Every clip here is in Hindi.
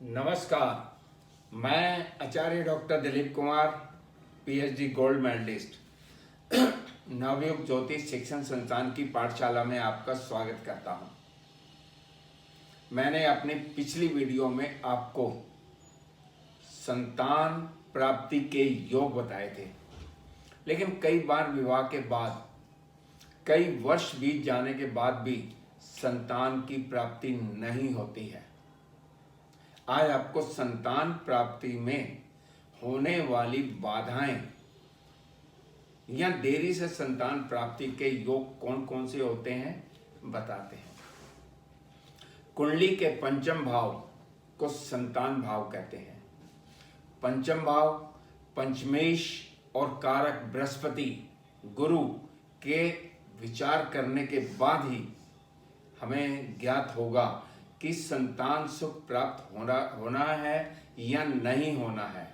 नमस्कार। मैं आचार्य doctor Dilip Kumar, PhD gold medalist, Navyug Jyotish Shikshan संस्थान की पाठशाला में आपका स्वागत करता हूं। मैंने अपनी पिछली वीडियो में आपको संतान प्राप्ति के योग बताए थे, लेकिन कई बार विवाह के बाद कई वर्ष बीत जाने के बाद भी संतान की प्राप्ति नहीं होती है। आज आपको संतान प्राप्ति में होने वाली बाधाएं या देरी से संतान प्राप्ति के योग कौन कौन से होते हैं बताते हैं। कुंडली के पंचम भाव को संतान भाव कहते हैं। पंचम भाव पंचमेश और कारक बृहस्पति गुरु के विचार करने के बाद ही हमें ज्ञात होगा कि संतान सुख प्राप्त होना है या नहीं होना है,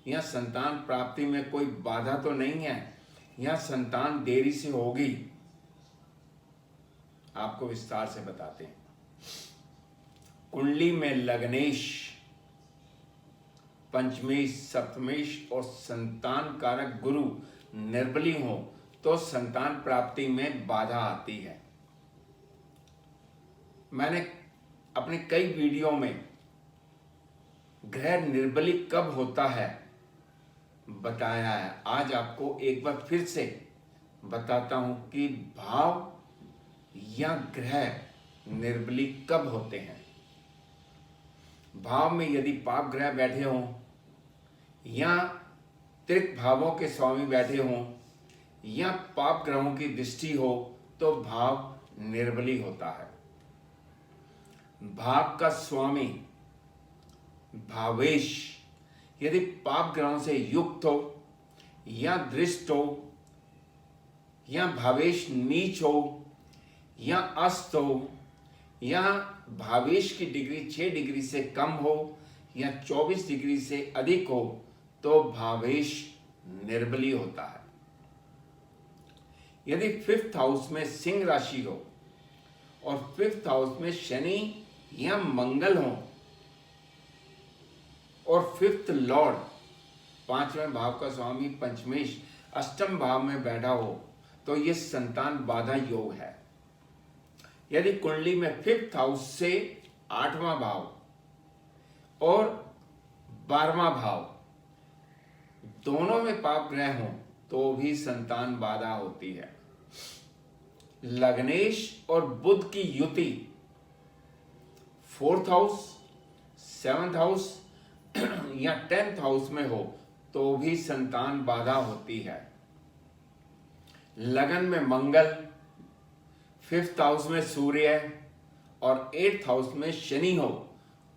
या संतान प्राप्ति में कोई बाधा तो नहीं है, या संतान देरी से होगी। आपको विस्तार से बताते हैं। कुंडली में लग्नेश, पंचमेश, सप्तमेश और संतान कारक गुरु निर्बली हो तो संतान प्राप्ति में बाधा आती है। मैंने अपने कई वीडियो में ग्रह निर्बली कब होता है बताया है। आज आपको एक बार फिर से बताता हूं कि भाव या ग्रह निर्बली कब होते हैं। भाव में यदि पाप ग्रह बैठे हों या त्रिक भावों के स्वामी बैठे हों या पाप ग्रहों की दृष्टि हो तो भाव निर्बली होता है। भाव का स्वामी भावेश यदि पाप ग्रहों से युक्त हो या दृष्ट हो या भावेश नीच हो या अस्त हो या भावेश की डिग्री 6 डिग्री से कम हो या 24 डिग्री से अधिक हो तो भावेश निर्बली होता है। यदि 5th हाउस में सिंह राशि हो और 5th हाउस में शनि या मंगल हो और 5th लॉर्ड 5वें भाव का स्वामी पंचमेश अष्टम भाव में बैठा हो तो यह संतान बाधा योग है। यदि कुंडली में 5th हाउस से 8वां भाव और 12वां भाव दोनों में पाप ग्रह हो तो भी संतान बाधा होती है। लग्नेश और बुध की युति 4th हाउस, 7th हाउस या 10th हाउस में हो तो भी संतान बाधा होती है। लगन में मंगल, 5th हाउस में सूर्य और 8th हाउस में शनि हो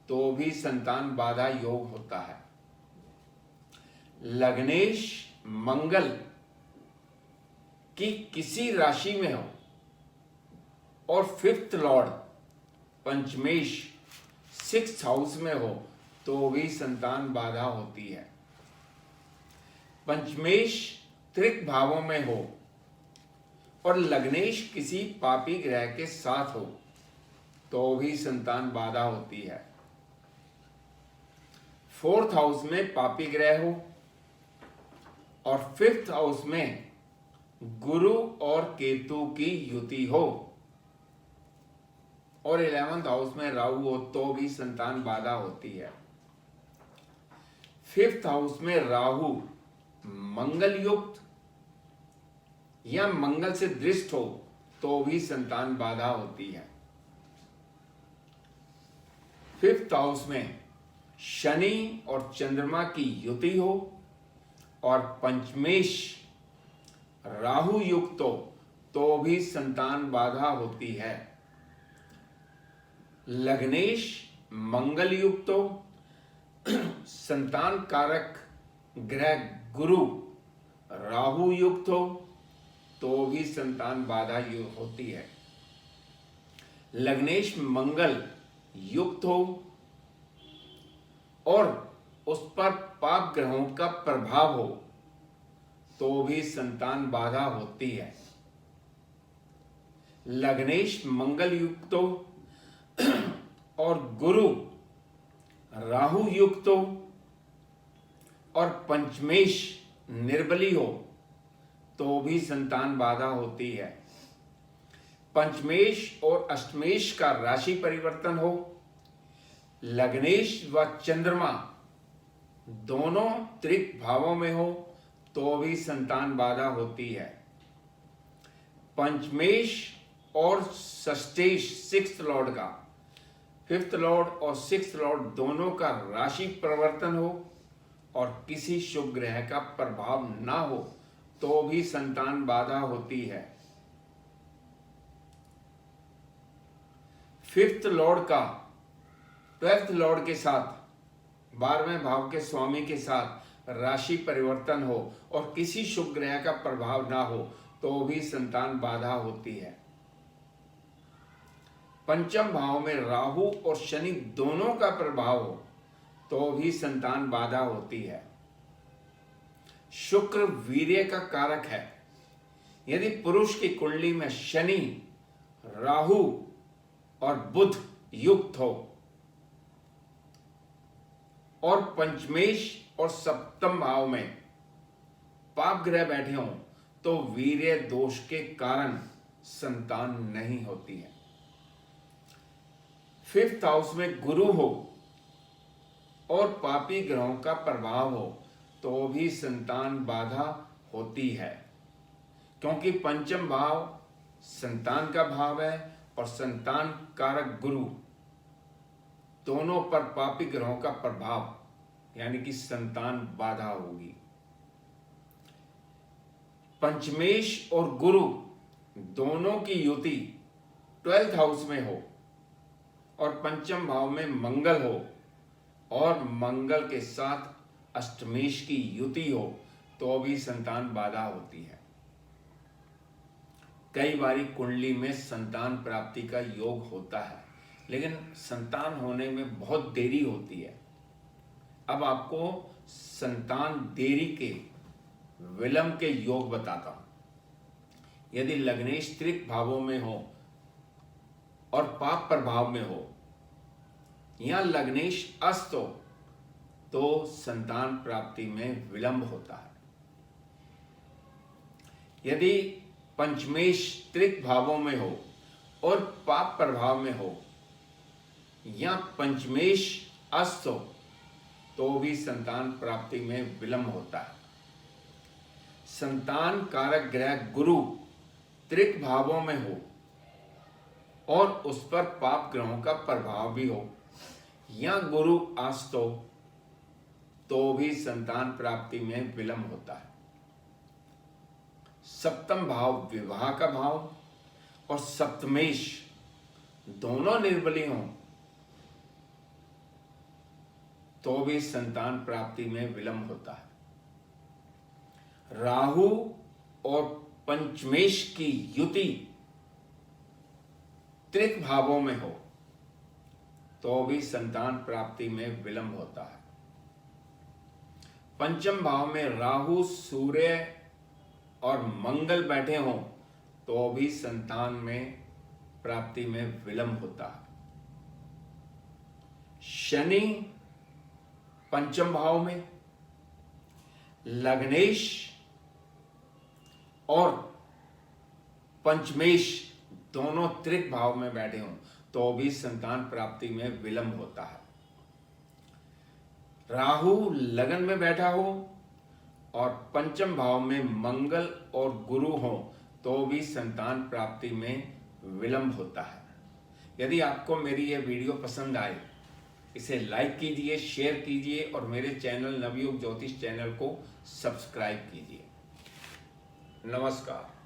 तो भी संतान बाधा योग होता है। लग्नेश मंगल की किसी राशि में हो और 5th लॉर्ड पंचमेश 6th हाउस में हो तो भी संतान बाधा होती है। पंचमेश त्रिक भावों में हो और लग्नेश किसी पापी ग्रह के साथ हो तो भी संतान बाधा होती है। 4th हाउस में पापी ग्रह हो और 5th हाउस में गुरु और केतु की युति हो और 11th हाउस में राहु हो तो भी संतान बाधा होती है। 5th हाउस में राहु मंगल युक्त या मंगल से दृष्ट हो तो भी संतान बाधा होती है। 5th हाउस में शनि और चंद्रमा की युति हो और पंचमेश राहु युक्त हो तो भी संतान बाधा होती है। लग्नेश मंगल युक्त हो, संतान कारक ग्रह गुरु राहु युक्त हो तो भी संतान बाधा होती है। लग्नेश मंगल युक्त हो और उस पर पाप ग्रहों का प्रभाव हो तो भी संतान बाधा होती है। लग्नेश मंगल युक्त हो और गुरु राहु युक्त हो और पंचमेश निर्बली हो तो भी संतान बाधा होती है। पंचमेश और अष्टमेश का राशि परिवर्तन हो, लग्नेश व चंद्रमा दोनों त्रिक भावों में हो तो भी संतान बाधा होती है। पंचमेश और षष्ठेश सिक्स्थ लॉर्ड का, फिफ्थ लॉर्ड और सिक्स्थ लॉर्ड दोनों का राशि परिवर्तन हो और किसी शुभ ग्रह का प्रभाव ना हो तो भी संतान बाधा होती है। फिफ्थ लॉर्ड का 12th लॉर्ड के साथ 12वें भाव के स्वामी के साथ राशि परिवर्तन हो और किसी शुभ ग्रह का प्रभाव ना हो तो भी संतान बाधा होती है। पंचम भाव में राहु और शनि दोनों का प्रभाव हो तो भी संतान बाधा होती है। शुक्र वीर्य का कारक है। यदि पुरुष की कुंडली में शनि, राहु और बुध युक्त हो और पंचमेश और सप्तम भाव में पाप ग्रह बैठे हों तो वीर्य दोष के कारण संतान नहीं होती है। फिफ्थ हाउस में गुरु हो और पापी ग्रहों का प्रभाव हो तो भी संतान बाधा होती है, क्योंकि पंचम भाव संतान का भाव है और संतान कारक गुरु दोनों पर पापी ग्रहों का प्रभाव यानी कि संतान बाधा होगी। पंचमेश और गुरु दोनों की युति 12th हाउस में हो और पंचम भाव में मंगल हो और मंगल के साथ अष्टमेश की युति हो तो भी संतान बाधा होती है। कई बारी कुंडली में संतान प्राप्ति का योग होता है, लेकिन संतान होने में बहुत देरी होती है। अब आपको संतान देरी के विलंब के योग बताता हूं। यदि लग्नेश त्रिक भावों में हो और पाप प्रभाव में हो या लग्नेश अस्त हो तो संतान प्राप्ति में विलंब होता है। यदि पंचमेश त्रिक भावों में हो और पाप प्रभाव में हो या पंचमेश अस्त हो तो भी संतान प्राप्ति में विलंब होता है। संतान कारक ग्रह गुरु त्रिक भावों में हो और उस पर पाप ग्रहों का प्रभाव भी हो या गुरु अस्त हो तो भी संतान प्राप्ति में विलंब होता है। सप्तम भाव विवाह का भाव और सप्तमेश दोनों निर्बली हों तो भी संतान प्राप्ति में विलंब होता है। राहु और पंचमेश की युति त्रिक भावों में हो तो भी संतान प्राप्ति में विलंब होता है। पंचम भाव में राहु, सूर्य और मंगल बैठे हों तो भी संतान में प्राप्ति में विलंब होता है। शनि पंचम भाव में, लग्नेश और पंचमेश दोनों त्रिक भाव में बैठे हों तो भी संतान प्राप्ति में विलंब होता है। राहु लगन में बैठा हो और पंचम भाव में मंगल और गुरु हो तो भी संतान प्राप्ति में विलंब होता है। यदि आपको मेरी यह वीडियो पसंद आए इसे लाइक कीजिए, शेयर कीजिए और मेरे चैनल नवयुग ज्योतिष चैनल को सब्सक्राइब कीजिए। नमस्कार।